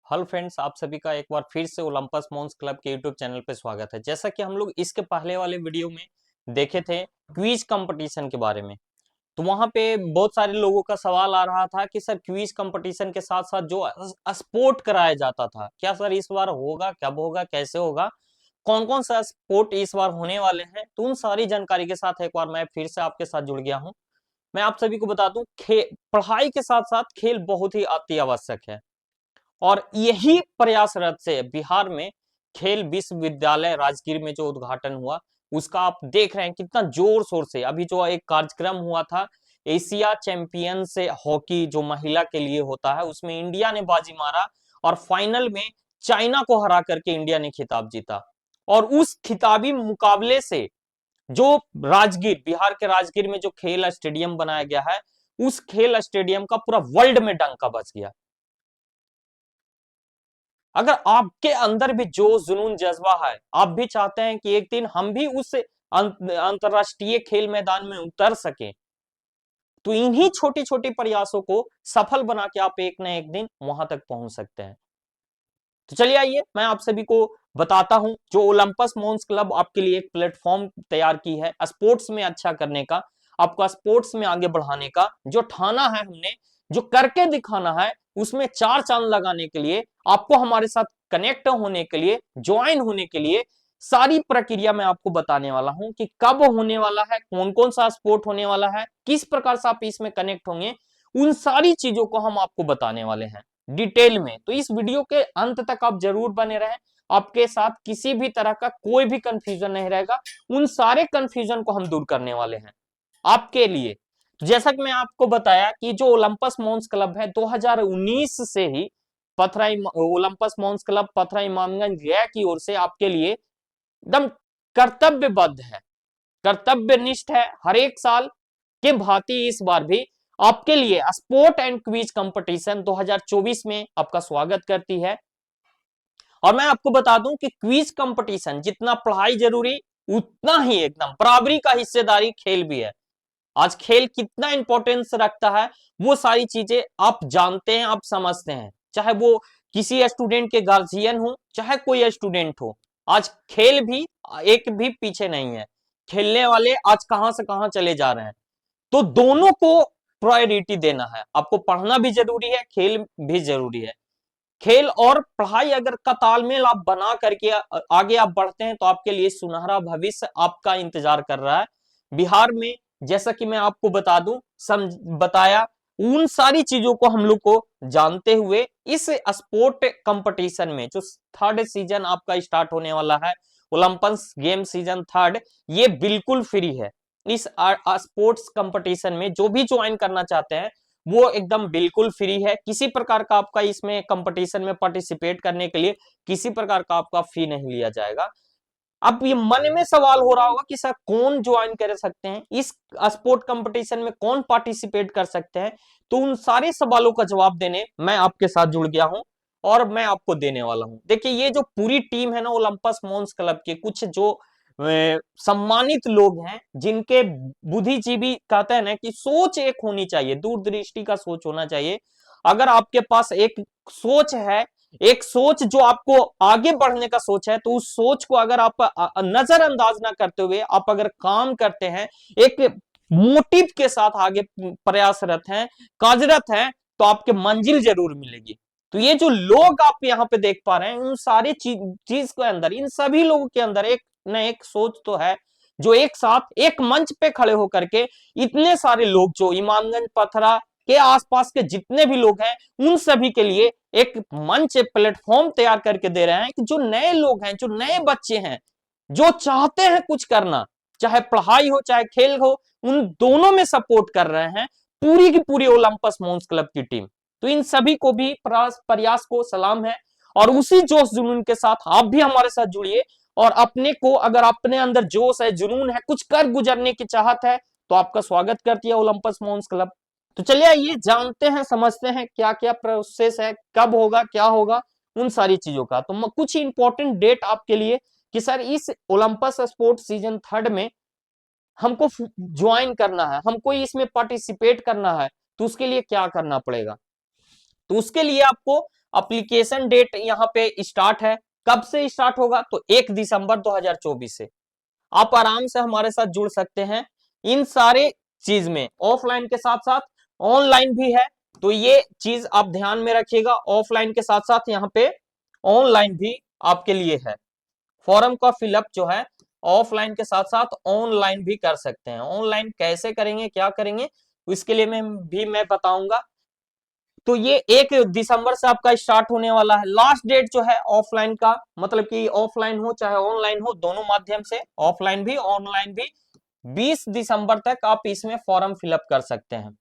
Hello friends, आप सभी का एक बार फिर से ओलंपस मॉन्स क्लब के यूट्यूब चैनल पे स्वागत है। जैसा कि हम लोग इसके पहले वाले वीडियो में देखे थे क्विज कंपटीशन के बारे में, तो वहां पे बहुत सारे लोगों का सवाल आ रहा था कि सर क्विज कंपटीशन के साथ साथ जो स्पोर्ट कराया जाता था, क्या सर इस बार होगा, कब होगा, कैसे होगा, कौन कौन सा स्पोर्ट इस बार होने वाले हैं। तो उन सारी जानकारी के साथ एक बार मैं फिर से आपके साथ जुड़ गया हूँ। मैं आप सभी को बता दूं, पढ़ाई के साथ साथ खेल बहुत ही अति आवश्यक है और यही प्रयासरत से बिहार में खेल विश्वविद्यालय राजगीर में जो उद्घाटन हुआ उसका आप देख रहे हैं कितना जोर शोर से। अभी जो एक कार्यक्रम हुआ था एशिया चैंपियन से हॉकी जो महिला के लिए होता है, उसमें इंडिया ने बाजी मारा और फाइनल में चाइना को हरा करके इंडिया ने खिताब जीता। और उस खिताबी मुकाबले से जो राजगीर, बिहार के राजगीर में जो खेल स्टेडियम बनाया गया है, उस खेल स्टेडियम का पूरा वर्ल्ड में डंका बज गया। अगर आपके अंदर भी जो जुनून जज्बा है, आप भी चाहते हैं कि एक दिन हम भी उस अंतरराष्ट्रीय खेल मैदान में उतर सके, तो इन्हीं छोटी छोटी प्रयासों को सफल बना के आप एक न एक दिन वहां तक पहुंच सकते हैं। तो चलिए आइए मैं आप सभी को बताता हूं, जो ओलंपस मॉन्स क्लब आपके लिए एक प्लेटफॉर्म तैयार की है स्पोर्ट्स में अच्छा करने का, आपका स्पोर्ट्स में आगे बढ़ाने का। जो ठाना है हमने, जो करके दिखाना है, उसमें चार चांद लगाने के लिए, आपको हमारे साथ कनेक्ट होने के लिए, ज्वाइन होने के लिए सारी प्रक्रिया मैं आपको बताने वाला हूं कि कब होने वाला है, कौन कौन सा स्पोर्ट होने वाला है, किस प्रकार से आप इसमें कनेक्ट होंगे, उन सारी चीजों को हम आपको बताने वाले हैं डिटेल में। तो इस वीडियो के अंत तक आप जरूर बने रहें, आपके साथ किसी भी तरह का कोई भी कंफ्यूजन नहीं रहेगा। उन सारे कंफ्यूजन को हम दूर करने वाले हैं आपके लिए। तो जैसा कि मैं आपको बताया कि जो ओलंपस मॉन्स क्लब है 2019 से ही पथराई ओलंपस मॉन्स क्लब पथरा इमामगंज गया की ओर से आपके लिए एकदम कर्तव्यबद्ध है, कर्तव्यनिष्ठ है। हर एक साल के भांति इस बार भी आपके लिए स्पोर्ट एंड क्विज कंपटीशन 2024 में आपका स्वागत करती है। और मैं आपको बता दूं कि क्विज कंपटीशन जितना पढ़ाई जरूरी, उतना ही एकदम बराबरी का हिस्सेदारी खेल भी है। आज खेल कितना इंपॉर्टेंस रखता है वो सारी चीजें आप जानते हैं, आप समझते हैं। चाहे वो किसी स्टूडेंट के गार्जियन हो, चाहे कोई स्टूडेंट हो, आज खेल भी एक भी पीछे नहीं है। खेलने वाले आज कहां से कहां चले जा रहे हैं। तो दोनों को प्रायोरिटी देना है, आपको पढ़ना भी जरूरी है, खेल भी जरूरी है। खेल और पढ़ाई अगर का तालमेल आप बना करके आगे आप बढ़ते हैं तो आपके लिए सुनहरा भविष्य आपका इंतजार कर रहा है बिहार में। जैसा कि मैं आपको बता दूं, बताया, उन सारी चीजों को हम लोग को जानते हुए इस स्पोर्ट कंपटीशन में जो थर्ड सीजन आपका स्टार्ट होने वाला है, ओलंपस गेम सीजन थर्ड, ये बिल्कुल फ्री है। इस स्पोर्ट्स कंपटीशन में जो भी ज्वाइन करना चाहते हैं वो एकदम बिल्कुल फ्री है। किसी प्रकार का आपका इसमें कंपटीशन में पार्टिसिपेट करने के लिए किसी प्रकार का आपका फी नहीं लिया जाएगा। अब ये मन में सवाल हो रहा होगा कि सर कौन ज्वाइन कर सकते हैं इस स्पोर्ट कंपटीशन में, कौन पार्टिसिपेट कर सकते हैं। तो उन सारे सवालों का जवाब देने मैं आपके साथ जुड़ गया हूं और मैं आपको देने वाला हूं। देखिए, ये जो पूरी टीम है ना ओलंपस मॉन्स क्लब के, कुछ जो सम्मानित लोग हैं, जिनके बुद्धिजीवी कहते हैं ना कि सोच एक होनी चाहिए, दूरदृष्टि का सोच होना चाहिए। अगर आपके पास एक सोच है, एक सोच जो आपको आगे बढ़ने का सोच है, तो उस सोच को अगर आप नजरअंदाज ना करते हुए आप अगर काम करते हैं, एक मोटिव के साथ आगे प्रयासरत हैं, कार्यरत हैं, तो आपके मंजिल जरूर मिलेगी। तो ये जो लोग आप यहाँ पे देख पा रहे हैं, उन सारी चीज के अंदर, इन सभी लोगों के अंदर एक न एक सोच तो है, जो एक साथ एक मंच पे खड़े होकर के इतने सारे लोग जो इमामगंज पथरा के आसपास के जितने भी लोग हैं, उन सभी के लिए एक मंच, प्लेटफॉर्म तैयार करके दे रहे हैं कि जो नए लोग हैं, जो नए बच्चे हैं, जो चाहते हैं कुछ करना, चाहे पढ़ाई हो चाहे खेल हो, उन दोनों में सपोर्ट कर रहे हैं पूरी की पूरी ओलंपस मॉन्स क्लब की टीम। तो इन सभी को भी प्रयास को सलाम है और उसी जोश जुनून के साथ आप भी हमारे साथ जुड़िए। और अपने को, अगर अपने अंदर जोश है, जुनून है, कुछ कर गुजरने की चाहत है, तो आपका स्वागत करती है ओलंपस मॉन्स क्लब। तो चलिए आइए जानते हैं, समझते हैं क्या क्या प्रोसेस है, कब होगा, क्या होगा, उन सारी चीजों का। तो कुछ इंपॉर्टेंट डेट आपके लिए कि सर इस ओलंपस स्पोर्ट सीजन थर्ड में हमको ज्वाइन करना है, हमको इसमें पार्टिसिपेट करना है, तो उसके लिए क्या करना पड़ेगा। तो उसके लिए आपको एप्लीकेशन डेट यहाँ पे स्टार्ट है, कब से स्टार्ट होगा तो 1 दिसंबर 2024 से। आप आराम से हमारे साथ जुड़ सकते हैं इन सारे चीज में, ऑफलाइन के साथ साथ ऑनलाइन भी है, तो ये चीज आप ध्यान में रखिएगा। ऑफलाइन के साथ साथ यहाँ पे ऑनलाइन भी आपके लिए है। फॉर्म का फिलअप जो है ऑफलाइन के साथ साथ ऑनलाइन भी कर सकते हैं। ऑनलाइन कैसे करेंगे, क्या करेंगे, इसके लिए मैं बताऊंगा। तो ये 1 दिसंबर से आपका स्टार्ट होने वाला है। लास्ट डेट जो है ऑफलाइन का, मतलब कि ऑफलाइन हो चाहे ऑनलाइन हो, दोनों माध्यम से, ऑफलाइन भी ऑनलाइन भी, 20 दिसंबर तक आप इसमें फॉर्म फिलअप कर सकते हैं।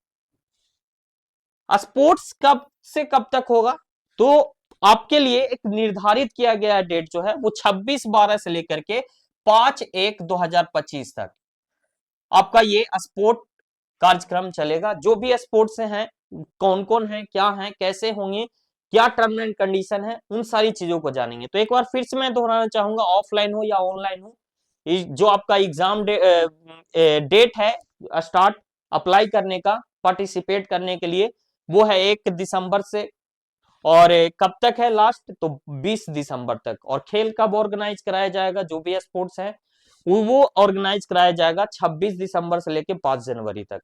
स्पोर्ट्स कब से कब तक होगा, तो आपके लिए एक निर्धारित किया गया डेट जो है वो 26/12 से लेकर के 5/1/2025 तक आपका ये स्पोर्ट कार्यक्रम चलेगा। जो भी स्पोर्ट्स हैं, कौन कौन है, क्या है, कैसे होंगे, क्या टर्म एंड कंडीशन है, उन सारी चीजों को जानेंगे। तो एक बार फिर से मैं दोहराना चाहूंगा, ऑफलाइन हो या ऑनलाइन हो, जो आपका एग्जाम डेट है स्टार्ट अप्लाई करने का, पार्टिसिपेट करने के लिए, वो है 1 दिसंबर से। और कब तक है लास्ट, तो 20 दिसंबर तक। और खेल कब ऑर्गेनाइज कराया जाएगा, जो भी स्पोर्ट्स है वो ऑर्गेनाइज कराया जाएगा 26 दिसंबर से लेकर 5 जनवरी तक।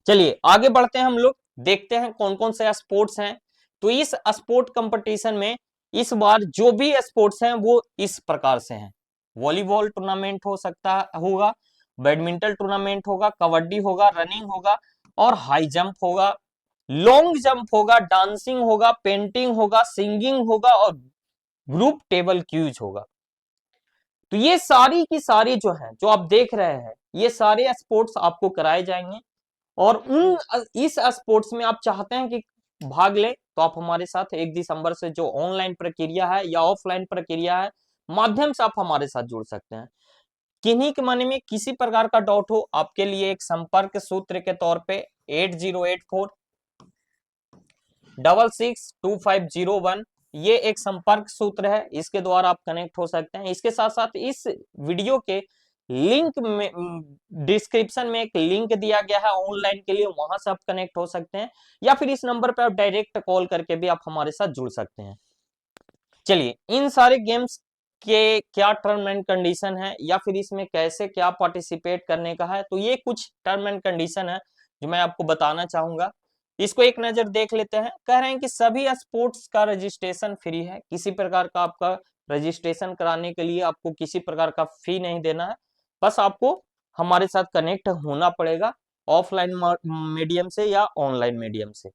चलिए आगे बढ़ते हैं हम लोग, देखते हैं कौन कौन से स्पोर्ट्स हैं। तो इस स्पोर्ट कंपटीशन में इस बार जो भी स्पोर्ट्स हैं वो इस प्रकार से हैं। वॉलीबॉल टूर्नामेंट हो सकता होगा, बैडमिंटन टूर्नामेंट होगा, कबड्डी होगा, रनिंग होगा और हाई जंप होगा, लॉन्ग जंप होगा, डांसिंग होगा, पेंटिंग होगा, सिंगिंग होगा और ग्रुप टेबल क्यूज होगा। तो ये सारी की सारी जो है, जो आप देख रहे हैं, ये सारे स्पोर्ट्स आपको कराए जाएंगे। और उन इस स्पोर्ट्स में आप चाहते हैं कि भाग ले, तो आप हमारे साथ 1 दिसंबर से जो ऑनलाइन प्रक्रिया है या ऑफलाइन प्रक्रिया है, माध्यम से आप हमारे साथ जुड़ सकते हैं। किन्हीं के मन में किसी प्रकार का डाउट हो, आपके लिए एक संपर्क सूत्र के तौर पे 8084662501 ये एक संपर्क सूत्र है, इसके द्वारा आप कनेक्ट हो सकते हैं। इसके साथ साथ इस वीडियो के लिंक में, डिस्क्रिप्शन में एक लिंक दिया गया है ऑनलाइन के लिए, वहां से आप कनेक्ट हो सकते हैं, या फिर इस नंबर पर आप डायरेक्ट कॉल करके भी आप हमारे साथ जुड़ सकते हैं। चलिए, इन सारे गेम्स के क्या टर्म एंड कंडीशन है या फिर इसमें कैसे क्या पार्टिसिपेट करने का है, तो ये कुछ टर्म एंड कंडीशन है जो मैं आपको बताना चाहूंगा। इसको एक नजर देख लेते हैं। कह रहे हैं कि सभी स्पोर्ट्स का रजिस्ट्रेशन फ्री है, किसी प्रकार का आपका रजिस्ट्रेशन कराने के लिए आपको किसी प्रकार का फी नहीं देना है, बस आपको हमारे साथ कनेक्ट होना पड़ेगा ऑफलाइन मीडियम से या ऑनलाइन मीडियम से।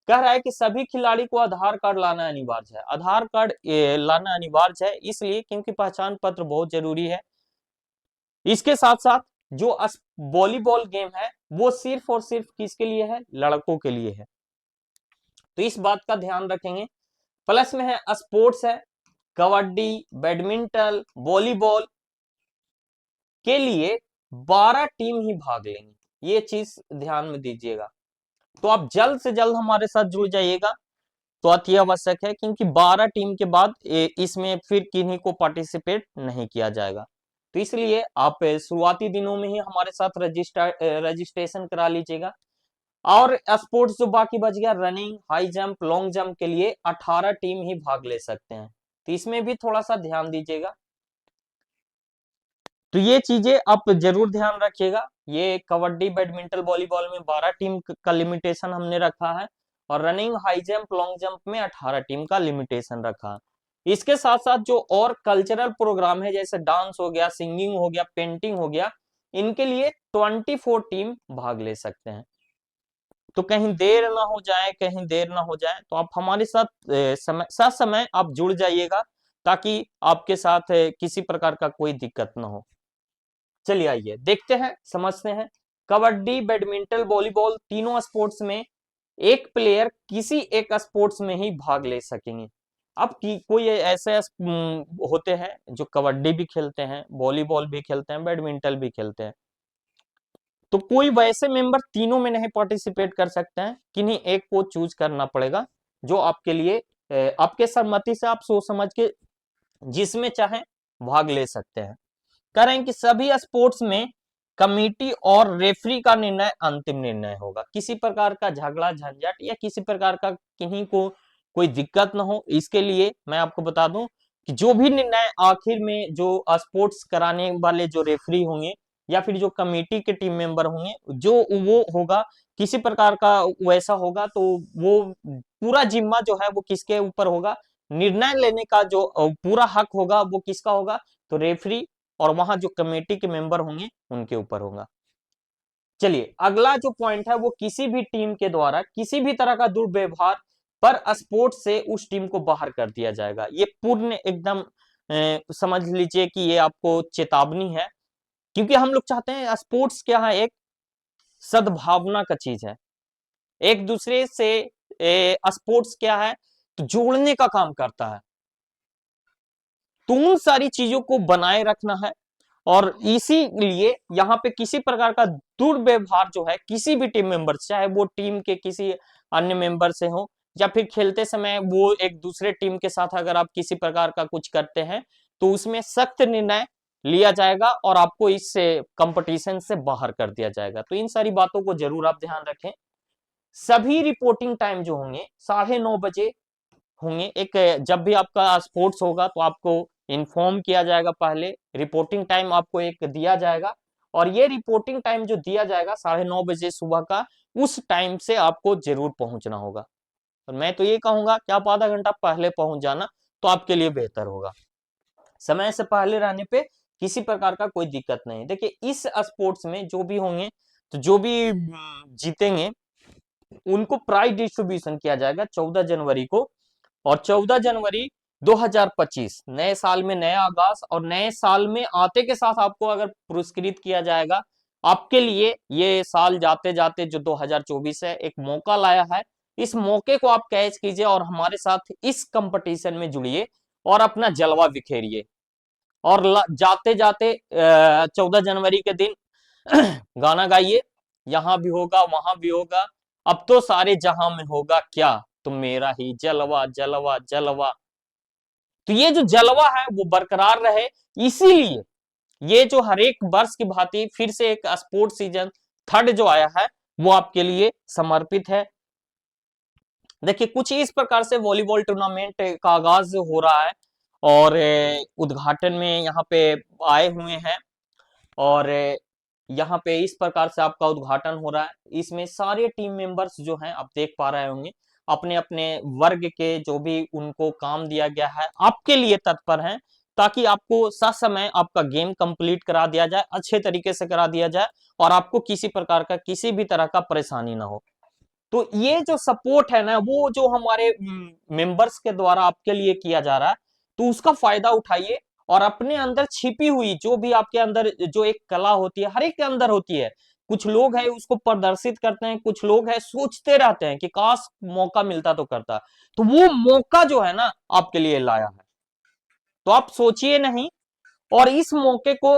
कह रहा है कि सभी खिलाड़ी को आधार कार्ड लाना अनिवार्य है। आधार कार्ड लाना अनिवार्य है इसलिए क्योंकि पहचान पत्र बहुत जरूरी है। इसके साथ साथ जो वॉलीबॉल गेम है वो सिर्फ और सिर्फ किसके लिए है, लड़कों के लिए है, तो इस बात का ध्यान रखेंगे। प्लस में है स्पोर्ट्स है, कबड्डी, बैडमिंटन, वॉलीबॉल के लिए 12 टीम ही भाग लेंगे, ये चीज ध्यान में दीजिएगा। तो आप जल्द से जल्द हमारे साथ जुड़ जाइएगा, तो अति आवश्यक है, क्योंकि 12 टीम के बाद इसमें फिर किन्हीं को पार्टिसिपेट नहीं किया जाएगा। तो इसलिए आप शुरुआती दिनों में ही हमारे साथ रजिस्ट्रेशन करा लीजिएगा। और स्पोर्ट्स जो बाकी बच गया, running, high jump, long jump के लिए 18 टीम ही भाग ले सकते हैं, तो इसमें भी थोड़ा सा ध्यान दीजिएगा। तो ये चीजें आप जरूर ध्यान रखिएगा। ये कबड्डी, बैडमिंटन, वॉलीबॉल में 12 टीम का लिमिटेशन हमने रखा है, और running, high jump, long jump में 18 टीम का लिमिटेशन रखा है। इसके साथ साथ जो और कल्चरल प्रोग्राम है, जैसे डांस हो गया, सिंगिंग हो गया, पेंटिंग हो गया, इनके लिए 24 टीम भाग ले सकते हैं। तो कहीं देर ना हो जाए, कहीं देर ना हो जाए, तो आप हमारे साथ समय आप जुड़ जाइएगा, ताकि आपके साथ किसी प्रकार का कोई दिक्कत ना हो। चलिए आइए देखते हैं, समझते हैं। कबड्डी, बैडमिंटन, वॉलीबॉल, तीनों स्पोर्ट्स में एक प्लेयर किसी एक स्पोर्ट्स में ही भाग ले सकेंगे। अब कोई ऐसे होते हैं जो कबड्डी भी खेलते हैं, वॉलीबॉल भी खेलते हैं, बैडमिंटन भी खेलते हैं, तो कोई वैसे मेंबर तीनों में नहीं पार्टिसिपेट कर सकते हैं, किन्हीं एक को चूज करना पड़ेगा, जो आपके लिए आपके सहमति से आप सोच समझ के जिसमें चाहे भाग ले सकते हैं। कह रहे हैं कि सभी स्पोर्ट्स में कमेटी और रेफरी का निर्णय अंतिम निर्णय होगा। किसी प्रकार का झगड़ा झंझट या किसी प्रकार का किन्हीं को कोई दिक्कत ना हो, इसके लिए मैं आपको बता दूं कि जो भी निर्णय आखिर में जो स्पोर्ट्स कराने वाले जो रेफरी होंगे या फिर जो कमेटी के टीम मेंबर होंगे, जो वो होगा किसी प्रकार का वैसा होगा, तो वो पूरा जिम्मा जो है वो किसके ऊपर होगा, निर्णय लेने का जो पूरा हक होगा वो किसका होगा, तो रेफरी और वहां जो कमेटी के मेंबर होंगे उनके ऊपर होगा। चलिए अगला जो पॉइंट है वो किसी भी टीम के द्वारा किसी भी तरह का दुर्व्यवहार पर स्पोर्ट्स से उस टीम को बाहर कर दिया जाएगा। ये पूर्ण एकदम समझ लीजिए कि ये आपको चेतावनी है, क्योंकि हम लोग चाहते हैं स्पोर्ट्स क्या है, एक सद्भावना का चीज है, एक दूसरे से स्पोर्ट्स क्या है, तो जोड़ने का काम करता है। तो उन सारी चीजों को बनाए रखना है, और इसीलिए यहाँ पे किसी प्रकार का दुर्व्यवहार जो है किसी भी टीम मेंबर, चाहे वो टीम के किसी अन्य मेंबर से हो या फिर खेलते समय वो एक दूसरे टीम के साथ अगर आप किसी प्रकार का कुछ करते हैं, तो उसमें सख्त निर्णय लिया जाएगा और आपको इस कंपटीशन से बाहर कर दिया जाएगा। तो इन सारी बातों को जरूर आप ध्यान रखें। सभी रिपोर्टिंग टाइम जो होंगे 9:30 बजे होंगे। एक जब भी आपका स्पोर्ट्स होगा तो आपको इन्फॉर्म किया जाएगा, पहले रिपोर्टिंग टाइम आपको एक दिया जाएगा, और ये रिपोर्टिंग टाइम जो दिया जाएगा 9:30 बजे सुबह का, उस टाइम से आपको जरूर पहुंचना होगा। और मैं तो ये कहूंगा कि आप आधा घंटा पहले पहुंच जाना तो आपके लिए बेहतर होगा। समय से पहले रहने पे किसी प्रकार का कोई दिक्कत नहीं। देखिए इस स्पोर्ट्स में जो भी होंगे, तो जो भी जीतेंगे उनको प्राइज डिस्ट्रीब्यूशन किया जाएगा 14 जनवरी को। और 14 जनवरी 2025 नए साल में नया आगाज, और नए साल में आते के साथ आपको अगर पुरस्कृत किया जाएगा, आपके लिए ये साल जाते जाते जो 2024 है एक मौका लाया है, इस मौके को आप कैच कीजिए और हमारे साथ इस कंपटीशन में जुड़िए और अपना जलवा बिखेरिए। और जाते जाते 14 जनवरी के दिन गाना गाइए, यहां भी होगा वहां भी होगा, अब तो सारे जहां में होगा क्या, तुम मेरा ही जलवा जलवा जलवा। तो ये जो जलवा है वो बरकरार रहे, इसीलिए ये जो हर एक वर्ष की भांति फिर से एक स्पोर्ट्स सीजन थर्ड जो आया है वो आपके लिए समर्पित है। देखिए कुछ इस प्रकार से वॉलीबॉल टूर्नामेंट का आगाज हो रहा है, और उद्घाटन में यहाँ पे आए हुए हैं, और यहाँ पे इस प्रकार से आपका उद्घाटन हो रहा है। इसमें सारे टीम मेंबर्स जो हैं आप देख पा रहे होंगे, अपने अपने वर्ग के जो भी उनको काम दिया गया है आपके लिए तत्पर हैं, ताकि आपको ससमय आपका गेम कंप्लीट करा दिया जाए, अच्छे तरीके से करा दिया जाए, और आपको किसी प्रकार का किसी भी तरह का परेशानी ना हो। तो ये जो सपोर्ट है ना वो जो हमारे मेंबर्स के द्वारा आपके लिए किया जा रहा है, तो उसका फायदा उठाइए, और अपने अंदर छिपी हुई जो भी आपके अंदर जो एक कला होती है, हर एक के अंदर होती है, कुछ लोग हैं उसको प्रदर्शित करते हैं, कुछ लोग हैं सोचते रहते हैं कि काश मौका मिलता तो करता, तो वो मौका जो है ना आपके लिए लाया है। तो आप सोचिए नहीं, और इस मौके को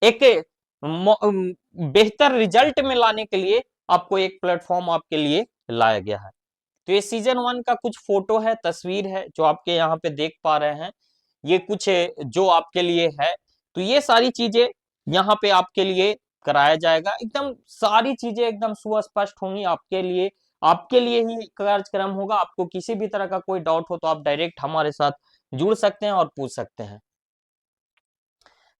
एक बेहतर रिजल्ट में लाने के लिए आपको एक प्लेटफॉर्म आपके लिए लाया गया है। तो ये सीजन 1 का कुछ फोटो है, तस्वीर है जो आपके यहाँ पे देख पा रहे हैं, ये कुछ जो आपके लिए है। तो ये सारी चीजें यहाँ पे आपके लिए कराया जाएगा, एकदम सारी चीजें एकदम सुस्पष्ट होंगी आपके लिए ही कार्यक्रम होगा। आपको किसी भी तरह का कोई डाउट हो तो आप डायरेक्ट हमारे साथ जुड़ सकते हैं और पूछ सकते हैं।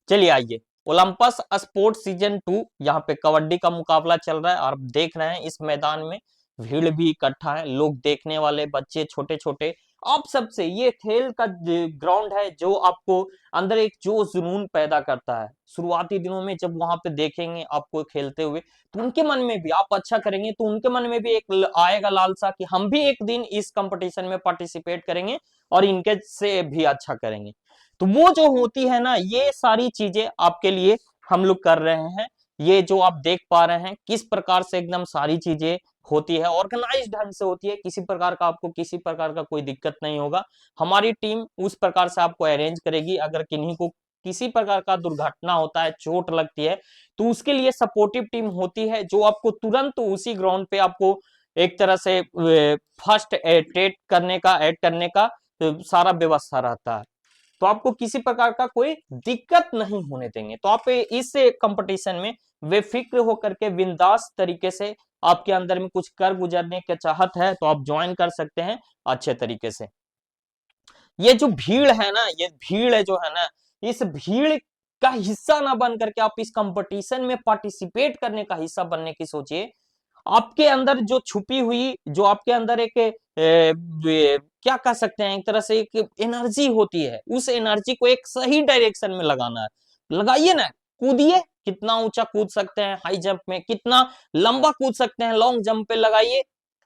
चलिए आइए, ओलंपस स्पोर्ट्स सीजन 2, यहाँ पे कबड्डी का मुकाबला चल रहा है, और आप देख रहे हैं इस मैदान में भीड़ भी इकट्ठा है, लोग देखने वाले बच्चे छोटे छोटे। आप सबसे ये खेल का ग्राउंड है जो आपको अंदर एक जोश जुनून पैदा करता है। शुरुआती दिनों में जब वहां पे देखेंगे आपको खेलते हुए, तो उनके मन में भी आप अच्छा करेंगे तो उनके मन में भी एक आएगा लालसा कि हम भी एक दिन इस कंपटीशन में पार्टिसिपेट करेंगे और इनके से भी अच्छा करेंगे। तो वो जो होती है ना, ये सारी चीजें आपके लिए हम लोग कर रहे हैं। ये जो आप देख पा रहे हैं किस प्रकार से एकदम सारी चीजें होती है, ऑर्गेनाइज ढंग से होती है, किसी प्रकार का आपको किसी प्रकार का कोई दिक्कत नहीं होगा। हमारी टीम उस प्रकार से आपको अरेंज करेगी, अगर किन्हीं को किसी प्रकार का दुर्घटना होता है, चोट लगती है, तो उसके लिए सपोर्टिव टीम होती है जो आपको तुरंत उसी ग्राउंड पे आपको एक तरह से फर्स्ट एड करने का सारा व्यवस्था रहता है। तो आपको किसी प्रकार का कोई दिक्कत नहीं होने देंगे। तो आप इस कंपटीशन में बेफिक्र होकर के बिंदास तरीके से आपके अंदर में कुछ कर गुजरने की चाहत है तो आप ज्वाइन कर सकते हैं अच्छे तरीके से। ये जो भीड़ है ना, ये भीड़ है जो है ना, इस भीड़ का हिस्सा ना बन करके आप इस कंपटीशन में पार्टिसिपेट करने का हिस्सा बनने की सोचिए। आपके अंदर जो छुपी हुई, जो आपके अंदर एक क्या कह सकते हैं, एक तरह से एक एनर्जी होती है, उस एनर्जी को एक सही डायरेक्शन में लगाना है। लगाइए ना, कूदिए, कितना ऊंचा कूद सकते हैं हाई जंप में, कितना लंबा कूद सकते हैं लॉन्ग जंप पे लगाइए।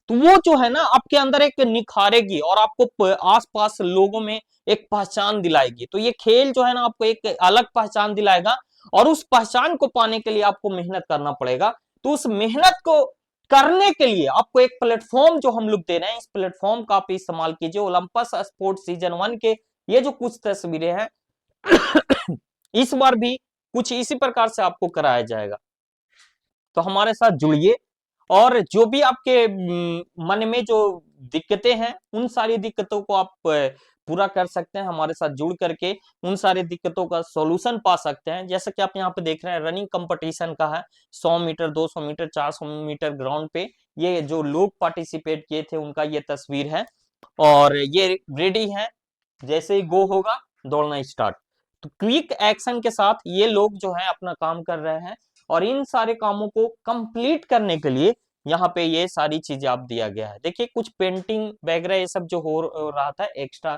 तो वो जो है ना आपके अंदर एक निखारेगी और आपको आसपास लोगों में एक पहचान दिलाएगी। तो ये खेल जो है ना आपको एक अलग पहचान दिलाएगा, और उस पहचान को पाने के लिए आपको मेहनत करना पड़ेगा। तो उस मेहनत को करने के लिए आपको एक प्लेटफॉर्म जो हम लोग दे रहे हैं, इस प्लेटफॉर्म का आप इस्तेमाल कीजिए। ओलंपस स्पोर्ट सीजन 1 के ये जो कुछ तस्वीरें हैं इस बार भी कुछ इसी प्रकार से आपको कराया जाएगा। तो हमारे साथ जुड़िए, और जो भी आपके मन में जो दिक्कतें हैं, उन सारी दिक्कतों को आप पूरा कर सकते हैं। हमारे साथ जुड़ करके उन सारी दिक्कतों का सॉल्यूशन पा सकते हैं। जैसा कि आप यहाँ पे देख रहे हैं, रनिंग कंपटीशन का है, 100 मीटर, 200 मीटर, 400 मीटर ग्राउंड पे ये जो लोग पार्टिसिपेट किए थे उनका ये तस्वीर है, और ये रेडी है। जैसे ही गो होगा, दौड़ना स्टार्ट। तो क्विक एक्शन के साथ ये लोग जो है अपना काम कर रहे हैं, और इन सारे कामों को कंप्लीट करने के लिए यहाँ पे ये सारी चीजें आप दिया गया है। देखिए कुछ पेंटिंग वगैरह ये सब जो हो रहा था, एक्स्ट्रा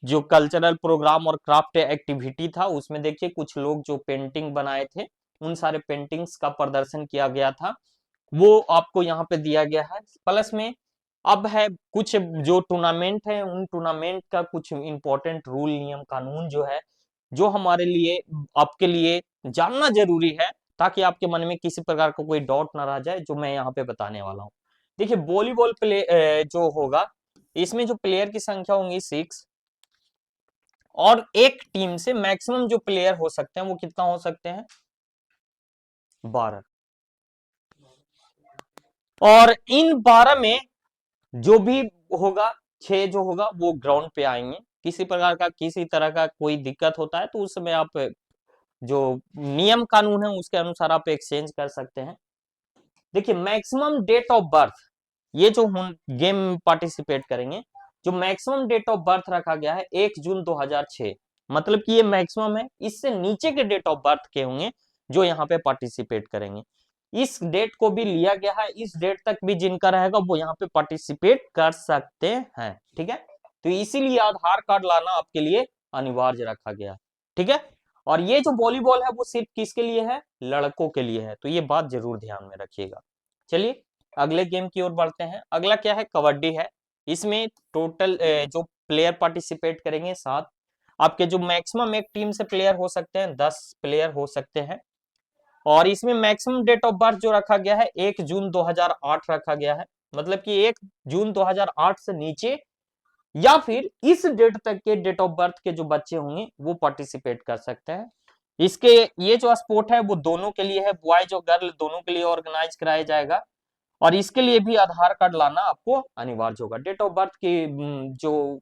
जो कल्चरल प्रोग्राम और क्राफ्ट एक्टिविटी था, उसमें देखिए कुछ लोग जो पेंटिंग बनाए थे, उन सारे पेंटिंग्स का प्रदर्शन किया गया था, वो आपको यहाँ पे दिया गया है। प्लस में अब है कुछ जो टूर्नामेंट है, उन टूर्नामेंट का कुछ इंपॉर्टेंट रूल, नियम, कानून जो है, जो हमारे लिए, आपके लिए जानना जरूरी है, ताकि आपके मन में किसी प्रकार का कोई डाउट ना रह जाए, जो मैं यहाँ पे बताने वाला हूँ। देखिए वॉलीबॉल प्ले जो होगा, इसमें जो प्लेयर की संख्या होंगी 6, और एक टीम से मैक्सिमम जो प्लेयर हो सकते हैं वो कितना हो सकते हैं, 12। और इन 12 में जो भी होगा, 6 जो होगा वो ग्राउंड पे आएंगे। किसी प्रकार का, किसी तरह का कोई दिक्कत होता है तो उस समय आप जो नियम कानून है उसके अनुसार आप एक्सचेंज कर सकते हैं। देखिए मैक्सिमम डेट ऑफ बर्थ, ये जो हम गेम पार्टिसिपेट करेंगे, जो मैक्सिमम डेट ऑफ बर्थ रखा गया है 1 जून 2006, मतलब कि ये मैक्सिमम है। इससे नीचे के डेट ऑफ बर्थ के होंगे जो यहाँ पे पार्टिसिपेट करेंगे। इस डेट को भी लिया गया है, इस डेट तक भी जिनका रहेगा वो यहाँ पे पार्टिसिपेट कर सकते हैं। ठीक है, तो इसीलिए आधार कार्ड लाना आपके लिए अनिवार्य रखा गया। ठीक है, और ये जो वॉलीबॉल है वो सिर्फ किसके लिए है, लड़कों के लिए है। तो ये बात जरूर ध्यान में रखिएगा। चलिए अगले गेम की ओर बढ़ते हैं। अगला क्या है, कबड्डी है। इसमें टोटल जो प्लेयर पार्टिसिपेट करेंगे 7। आपके जो मैक्सिमम एक टीम से प्लेयर हो सकते हैं 10 प्लेयर हो सकते हैं, और इसमें मैक्सिमम डेट ऑफ बर्थ जो रखा गया है 1 जून 2008 रखा गया है। मतलब कि 1 जून 2008 से नीचे या फिर इस डेट तक के डेट ऑफ बर्थ के जो बच्चे होंगे वो पार्टिसिपेट कर सकते हैं। इसके ये जो स्पोर्ट है वो दोनों के लिए है, बॉयज और गर्ल दोनों के लिए ऑर्गेनाइज कराया जाएगा, और इसके लिए भी आधार कार्ड लाना आपको अनिवार्य होगा। डेट ऑफ बर्थ की जो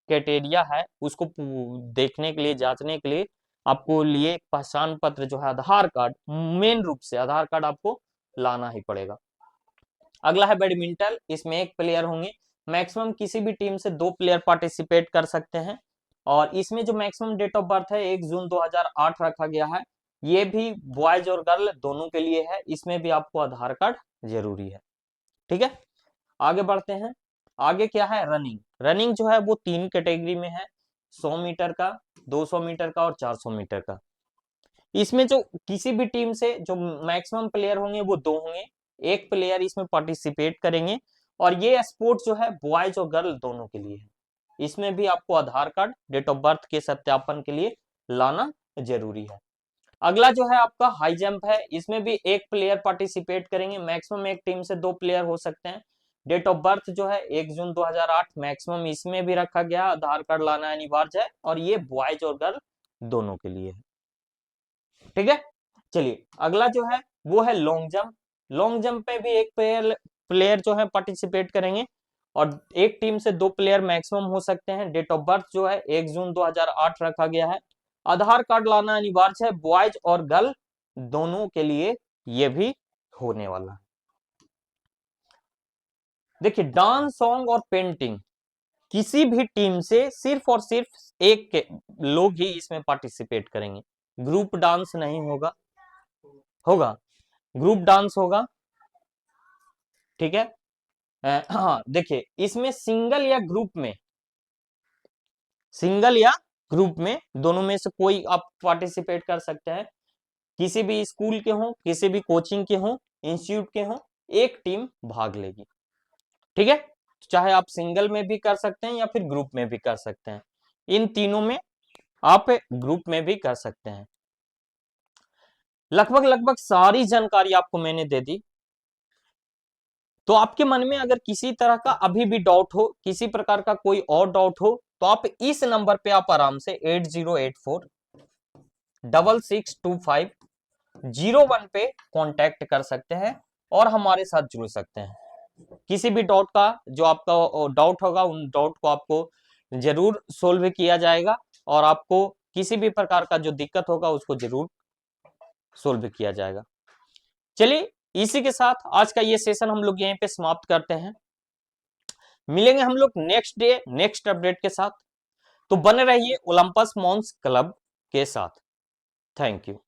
क्राइटेरिया है उसको देखने के लिए, जांचने के लिए आपको लिए पहचान पत्र जो है आधार कार्ड, मेन रूप से आधार कार्ड आपको लाना ही पड़ेगा। अगला है बैडमिंटन। इसमें एक प्लेयर होंगे, मैक्सिमम किसी भी टीम से 2 प्लेयर पार्टिसिपेट कर सकते हैं, और इसमें जो मैक्सिमम डेट ऑफ बर्थ है 1 जून 2008 रखा गया है। ये भी बॉयज और गर्ल दोनों के लिए है, इसमें भी आपको आधार कार्ड जरूरी है। ठीक है, आगे बढ़ते हैं। आगे क्या है, रनिंग। रनिंग जो है वो 3 कैटेगरी में है, 100 मीटर का, 200 मीटर का और 400 मीटर का। इसमें जो किसी भी टीम से जो मैक्सिमम प्लेयर होंगे वो 2 होंगे, एक प्लेयर इसमें पार्टिसिपेट करेंगे, और ये स्पोर्ट जो है बॉयज और गर्ल दोनों के लिए है। इसमें भी आपको आधार कार्ड डेट ऑफ बर्थ के सत्यापन के लिए लाना जरूरी है। अगला जो है आपका हाई जंप है। इसमें भी एक प्लेयर पार्टिसिपेट करेंगे, मैक्सिमम एक टीम से 2 प्लेयर हो सकते हैं। डेट ऑफ बर्थ जो है 1 जून 2008 मैक्सिमम इसमें भी रखा गया, आधार कार्ड लाना अनिवार्य है, और ये बॉयज और गर्ल दोनों के लिए है। ठीक है, चलिए अगला जो है वो है लॉन्ग जंप। लॉन्ग जंप पे भी एक प्लेयर प्लेयर जो है पार्टिसिपेट करेंगे, और एक टीम से 2 प्लेयर मैक्सिमम हो सकते हैं। डेट ऑफ बर्थ जो है 1 जून 2008 रखा गया है, आधार कार्ड लाना अनिवार्य है, बॉयज और गर्ल दोनों के लिए ये भी होने वाला है। देखिए डांस, सॉन्ग और पेंटिंग, किसी भी टीम से सिर्फ और सिर्फ लोग ही इसमें पार्टिसिपेट करेंगे। ग्रुप डांस नहीं होगा, होगा ग्रुप डांस होगा, ठीक है। हाँ देखिए, इसमें सिंगल या ग्रुप में दोनों में से कोई आप पार्टिसिपेट कर सकते हैं। किसी भी स्कूल के हों, किसी भी कोचिंग के हों, इंस्टीट्यूट के हों, एक टीम भाग लेगी, ठीक है। चाहे आप सिंगल में भी कर सकते हैं या फिर ग्रुप में भी कर सकते हैं, इन तीनों में आप ग्रुप में भी कर सकते हैं। लगभग लगभग सारी जानकारी आपको मैंने दे दी। तो आपके मन में अगर किसी तरह का अभी भी डाउट हो, किसी प्रकार का कोई और डाउट हो, तो आप इस नंबर पे आप आराम से 8084662501 पे कांटेक्ट कर सकते हैं और हमारे साथ जुड़ सकते हैं। किसी भी डाउट का, जो आपका डाउट होगा, उन डाउट को आपको जरूर सोल्व किया जाएगा और आपको किसी भी प्रकार का जो दिक्कत होगा उसको जरूर सोल्व किया जाएगा। चलिए, इसी के साथ आज का ये सेशन हम लोग यहीं पे समाप्त करते हैं। मिलेंगे हम लोग नेक्स्ट डे नेक्स्ट अपडेट के साथ। तो बने रहिए ओलंपस मॉन्स क्लब के साथ। Thank you.